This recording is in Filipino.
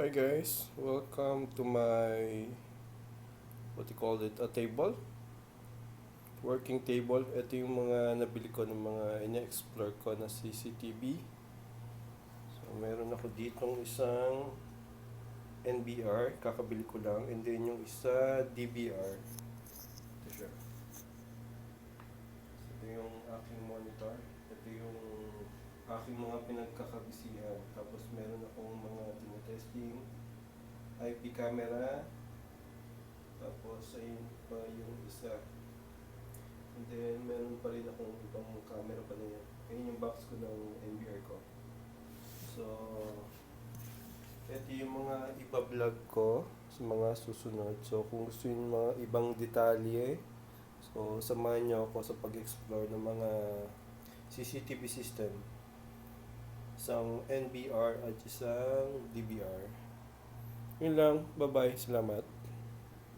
Hi guys, welcome to my what you call it, a table, working table. Ito yung mga nabili ko ng mga ina-explore ko na CCTV. So meron ako ditong isang NVR, kakabili ko lang, and then yung isa DVR. Ito siya. So, ito yung aking monitor. Ito yung aking mga pinagkakabisihan. Tapos meron akong mga tinetesting IP camera. Tapos ayun pa yung isa. And then meron pa rin akong ibang camera pa na yan. Ayun yung box ko ng NVR ko. So ito yung mga iba-vlog ko sa mga susunod. So kung gusto yung mga ibang detalye, so samahan nyo ako sa pag-explore ng mga CCTV system. Isang NVR at isang DVR. Yun lang. Bye-bye. Salamat.